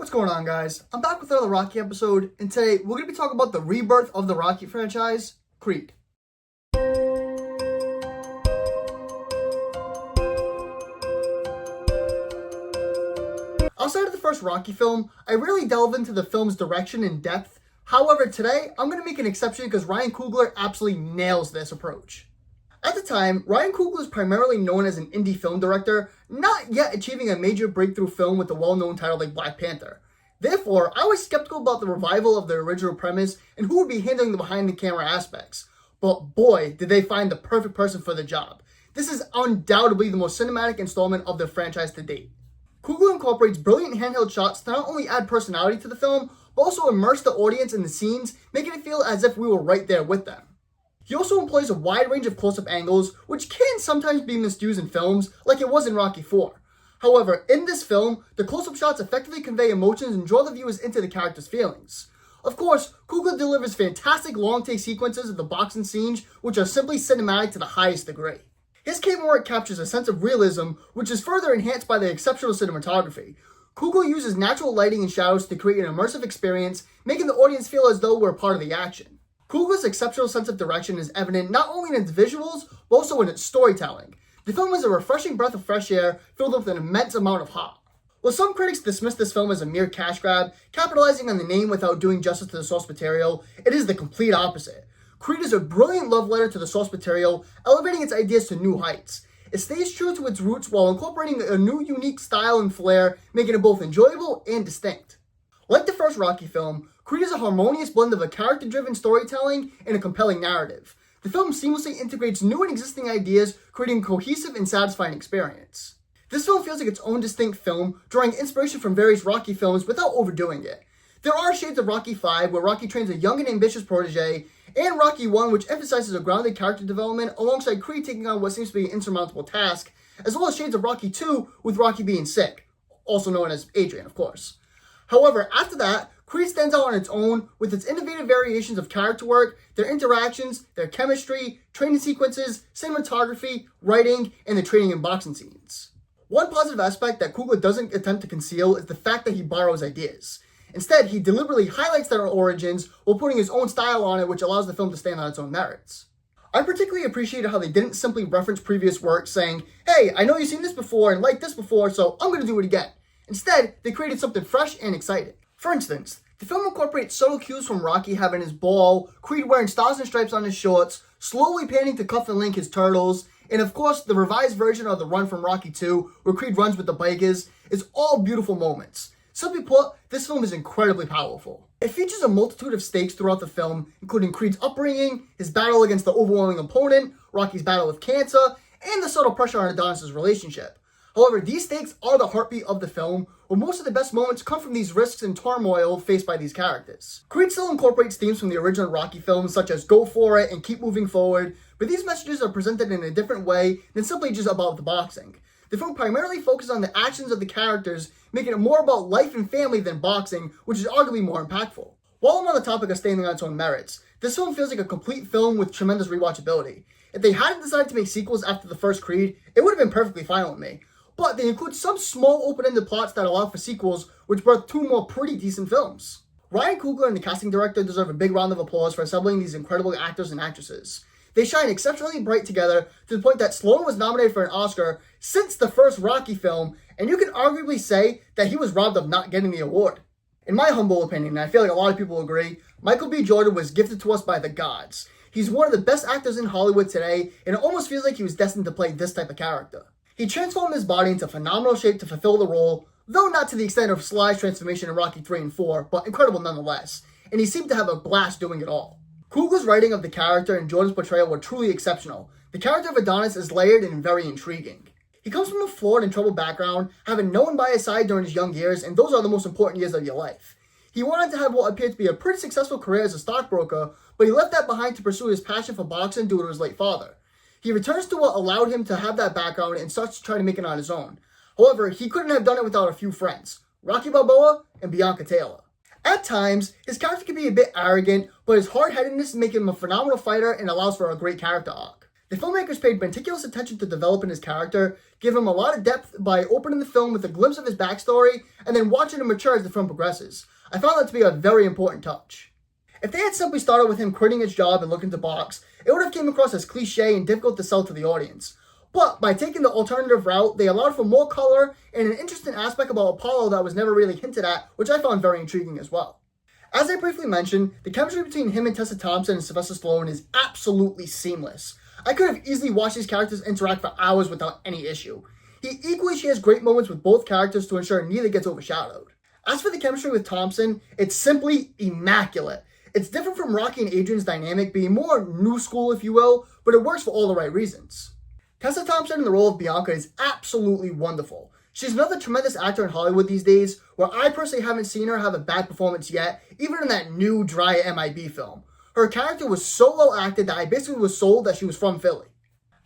What's going on, guys? I'm back with another Rocky episode, and today we're going to be talking about the rebirth of the Rocky franchise, Creed. Outside of the first Rocky film, I rarely delve into the film's direction in depth. However, today I'm going to make an exception because Ryan Coogler absolutely nails this approach. At the time, Ryan Coogler is primarily known as an indie film director, not yet achieving a major breakthrough film with a well-known title like Black Panther. Therefore, I was skeptical about the revival of the original premise and who would be handling the behind-the-camera aspects. But boy, did they find the perfect person for the job. This is undoubtedly the most cinematic installment of the franchise to date. Coogler incorporates brilliant handheld shots to not only add personality to the film, but also immerse the audience in the scenes, making it feel as if we were right there with them. He also employs a wide range of close-up angles, which can sometimes be misused in films, like it was in Rocky IV. However, in this film, the close-up shots effectively convey emotions and draw the viewers into the character's feelings. Of course, Coogler delivers fantastic long-take sequences of the boxing scenes, which are simply cinematic to the highest degree. His camera work captures a sense of realism, which is further enhanced by the exceptional cinematography. Coogler uses natural lighting and shadows to create an immersive experience, making the audience feel as though we're part of the action. Coogler's exceptional sense of direction is evident not only in its visuals, but also in its storytelling. The film is a refreshing breath of fresh air filled with an immense amount of heart. While some critics dismiss this film as a mere cash grab, capitalizing on the name without doing justice to the source material, it is the complete opposite. Creed is a brilliant love letter to the source material, elevating its ideas to new heights. It stays true to its roots while incorporating a new unique style and flair, making it both enjoyable and distinct. Like the first Rocky film, Creed is a harmonious blend of a character-driven storytelling and a compelling narrative. The film seamlessly integrates new and existing ideas, creating a cohesive and satisfying experience. This film feels like its own distinct film, drawing inspiration from various Rocky films without overdoing it. There are shades of Rocky V, where Rocky trains a young and ambitious protege, and Rocky I, which emphasizes a grounded character development alongside Creed taking on what seems to be an insurmountable task, as well as shades of Rocky II, with Rocky being sick, also known as Adrian, of course. However, after that, Creed stands out on its own with its innovative variations of character work, their interactions, their chemistry, training sequences, cinematography, writing, and the training and boxing scenes. One positive aspect that Coogler doesn't attempt to conceal is the fact that he borrows ideas. Instead, he deliberately highlights their origins while putting his own style on it, which allows the film to stand on its own merits. I particularly appreciated how they didn't simply reference previous work saying, hey, I know you've seen this before and liked this before, so I'm going to do it again. Instead, they created something fresh and exciting. For instance, the film incorporates subtle cues from Rocky having his ball, Creed wearing stars and stripes on his shorts, slowly panning to Cuff and Link his turtles, and of course, the revised version of the run from Rocky II, where Creed runs with the bikers, is all beautiful moments. Simply put, this film is incredibly powerful. It features a multitude of stakes throughout the film, including Creed's upbringing, his battle against the overwhelming opponent, Rocky's battle with cancer, and the subtle pressure on Adonis' relationship. However, these stakes are the heartbeat of the film, where most of the best moments come from these risks and turmoil faced by these characters. Creed still incorporates themes from the original Rocky films, such as Go For It and Keep Moving Forward, but these messages are presented in a different way than simply just about the boxing. The film primarily focuses on the actions of the characters, making it more about life and family than boxing, which is arguably more impactful. While I'm on the topic of standing on its own merits, this film feels like a complete film with tremendous rewatchability. If they hadn't decided to make sequels after the first Creed, it would have been perfectly fine with me. But they include some small open-ended plots that allow for sequels, which birth two more pretty decent films. Ryan Coogler and the casting director deserve a big round of applause for assembling these incredible actors and actresses. They shine exceptionally bright together to the point that Stallone was nominated for an Oscar since the first Rocky film, and you can arguably say that he was robbed of not getting the award. In my humble opinion, and I feel like a lot of people agree, Michael B. Jordan was gifted to us by the gods. He's one of the best actors in Hollywood today, and it almost feels like he was destined to play this type of character. He transformed his body into phenomenal shape to fulfill the role, though not to the extent of Sly's transformation in Rocky 3 and 4, but incredible nonetheless, and he seemed to have a blast doing it all. Coogler's writing of the character and Jordan's portrayal were truly exceptional. The character of Adonis is layered and very intriguing. He comes from a flawed and troubled background, having no one by his side during his young years, and those are the most important years of your life. He wanted to have what appeared to be a pretty successful career as a stockbroker, but he left that behind to pursue his passion for boxing due to his late father. He returns to what allowed him to have that background and starts to try to make it on his own. However, he couldn't have done it without a few friends, Rocky Balboa and Bianca Taylor. At times, his character can be a bit arrogant, but his hard-headedness makes him a phenomenal fighter and allows for a great character arc. The filmmakers paid meticulous attention to developing his character, give him a lot of depth by opening the film with a glimpse of his backstory, and then watching him mature as the film progresses. I found that to be a very important touch. If they had simply started with him quitting his job and looking to box, it would have came across as cliche and difficult to sell to the audience. But by taking the alternative route, they allowed for more color and an interesting aspect about Apollo that was never really hinted at, which I found very intriguing as well. As I briefly mentioned, the chemistry between him and Tessa Thompson and Sylvester Stallone is absolutely seamless. I could have easily watched these characters interact for hours without any issue. He equally shares great moments with both characters to ensure neither gets overshadowed. As for the chemistry with Thompson, it's simply immaculate. It's different from Rocky and Adrian's dynamic, being more new school if you will, but it works for all the right reasons. Tessa Thompson in the role of Bianca is absolutely wonderful. She's another tremendous actor in Hollywood these days, where I personally haven't seen her have a bad performance yet, even in that new dry MIB film. Her character was so well acted that I basically was sold that she was from Philly.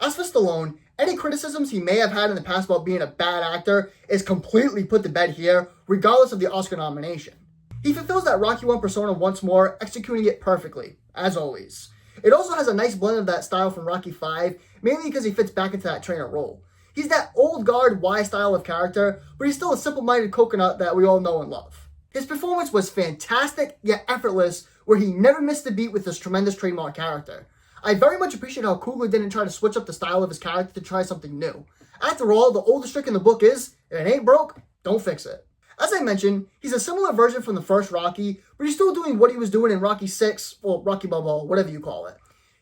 As for Stallone, any criticisms he may have had in the past about being a bad actor is completely put to bed here, regardless of the Oscar nomination. He fulfills that Rocky 1 persona once more, executing it perfectly, as always. It also has a nice blend of that style from Rocky 5, mainly because he fits back into that trainer role. He's that old guard, wise style of character, but he's still a simple-minded coconut that we all know and love. His performance was fantastic, yet effortless, where he never missed a beat with this tremendous trademark character. I very much appreciate how Coogler didn't try to switch up the style of his character to try something new. After all, the oldest trick in the book is, if it ain't broke, don't fix it. As I mentioned, he's a similar version from the first Rocky, but he's still doing what he was doing in Rocky 6, or Rocky Balboa, whatever you call it.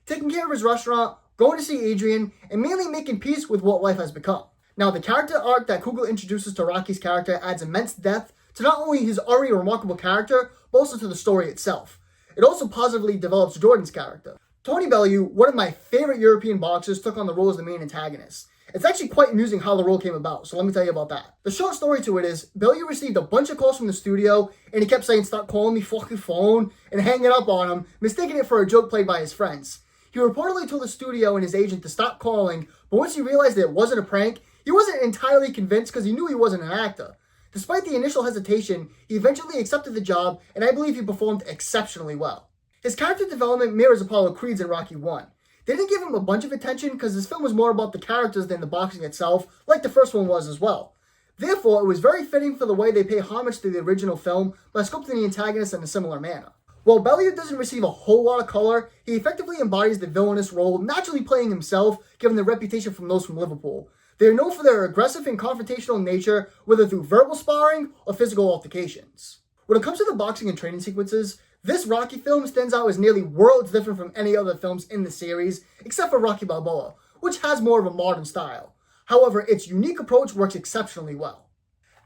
Taking care of his restaurant, going to see Adrian, and mainly making peace with what life has become. Now, the character arc that Coogler introduces to Rocky's character adds immense depth to not only his already remarkable character, but also to the story itself. It also positively develops Jordan's character. Tony Bellew, one of my favorite European boxers, took on the role as the main antagonist. It's actually quite amusing how the role came about, so let me tell you about that. The short story to it is, Bellew received a bunch of calls from the studio, and he kept saying, "Stop calling me fucking phone," and hanging up on him, mistaking it for a joke played by his friends. He reportedly told the studio and his agent to stop calling, but once he realized that it wasn't a prank, he wasn't entirely convinced because he knew he wasn't an actor. Despite the initial hesitation, he eventually accepted the job, and I believe he performed exceptionally well. His character development mirrors Apollo Creed's in Rocky 1. They didn't give him a bunch of attention because this film was more about the characters than the boxing itself, like the first one was as well. Therefore, it was very fitting for the way they pay homage to the original film by sculpting the antagonist in a similar manner. While Bellew doesn't receive a whole lot of color, he effectively embodies the villainous role, naturally playing himself, given the reputation from those from Liverpool. They are known for their aggressive and confrontational nature, whether through verbal sparring or physical altercations. When it comes to the boxing and training sequences, this Rocky film stands out as nearly worlds different from any other films in the series, except for Rocky Balboa, which has more of a modern style. However, its unique approach works exceptionally well.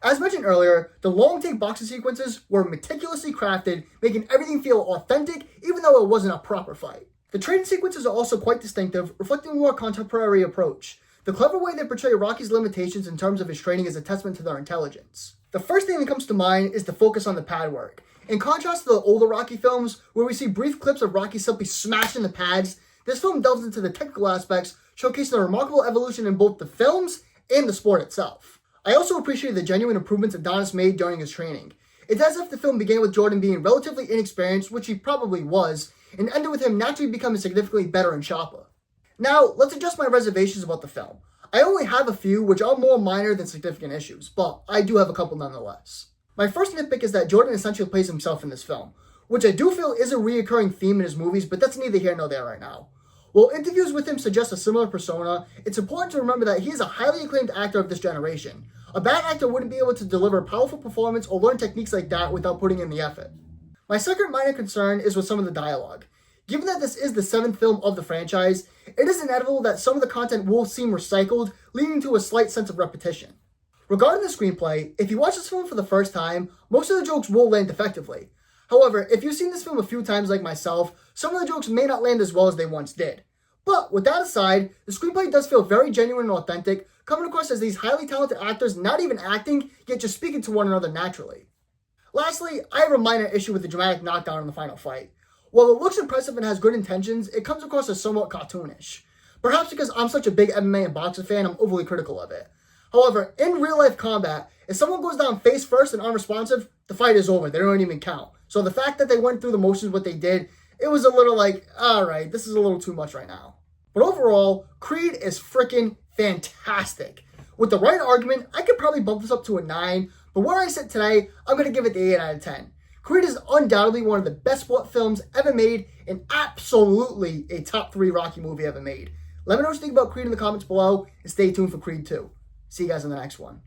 As mentioned earlier, the long-take boxing sequences were meticulously crafted, making everything feel authentic, even though it wasn't a proper fight. The training sequences are also quite distinctive, reflecting a more contemporary approach. The clever way they portray Rocky's limitations in terms of his training is a testament to their intelligence. The first thing that comes to mind is the focus on the pad work. In contrast to the older Rocky films, where we see brief clips of Rocky simply smashing the pads, this film delves into the technical aspects, showcasing the remarkable evolution in both the films and the sport itself. I also appreciate the genuine improvements Adonis made during his training. It's as if the film began with Jordan being relatively inexperienced, which he probably was, and ended with him naturally becoming significantly better and sharper. Now, let's address my reservations about the film. I only have a few, which are more minor than significant issues, but I do have a couple nonetheless. My first nitpick is that Jordan essentially plays himself in this film, which I do feel is a reoccurring theme in his movies, but that's neither here nor there right now. While interviews with him suggest a similar persona, it's important to remember that he is a highly acclaimed actor of this generation. A bad actor wouldn't be able to deliver a powerful performance or learn techniques like that without putting in the effort. My second minor concern is with some of the dialogue. Given that this is the 7th film of the franchise, it is inevitable that some of the content will seem recycled, leading to a slight sense of repetition. Regarding the screenplay, if you watch this film for the first time, most of the jokes will land effectively. However, if you've seen this film a few times like myself, some of the jokes may not land as well as they once did. But with that aside, the screenplay does feel very genuine and authentic, coming across as these highly talented actors not even acting, yet just speaking to one another naturally. Lastly, I have a minor issue with the dramatic knockdown in the final fight. While it looks impressive and has good intentions, it comes across as somewhat cartoonish. Perhaps because I'm such a big MMA and boxing fan, I'm overly critical of it. However, in real-life combat, if someone goes down face first and unresponsive, the fight is over. They don't even count. So the fact that they went through the motions what they did, it was a little like, alright, this is a little too much right now. But overall, Creed is freaking fantastic. With the right argument, I could probably bump this up to a 9, but where I sit today, I'm going to give it the 8 out of 10. Creed is undoubtedly one of the best sport films ever made and absolutely a top 3 Rocky movie ever made. Let me know what you think about Creed in the comments below and stay tuned for Creed 2. See you guys in the next one.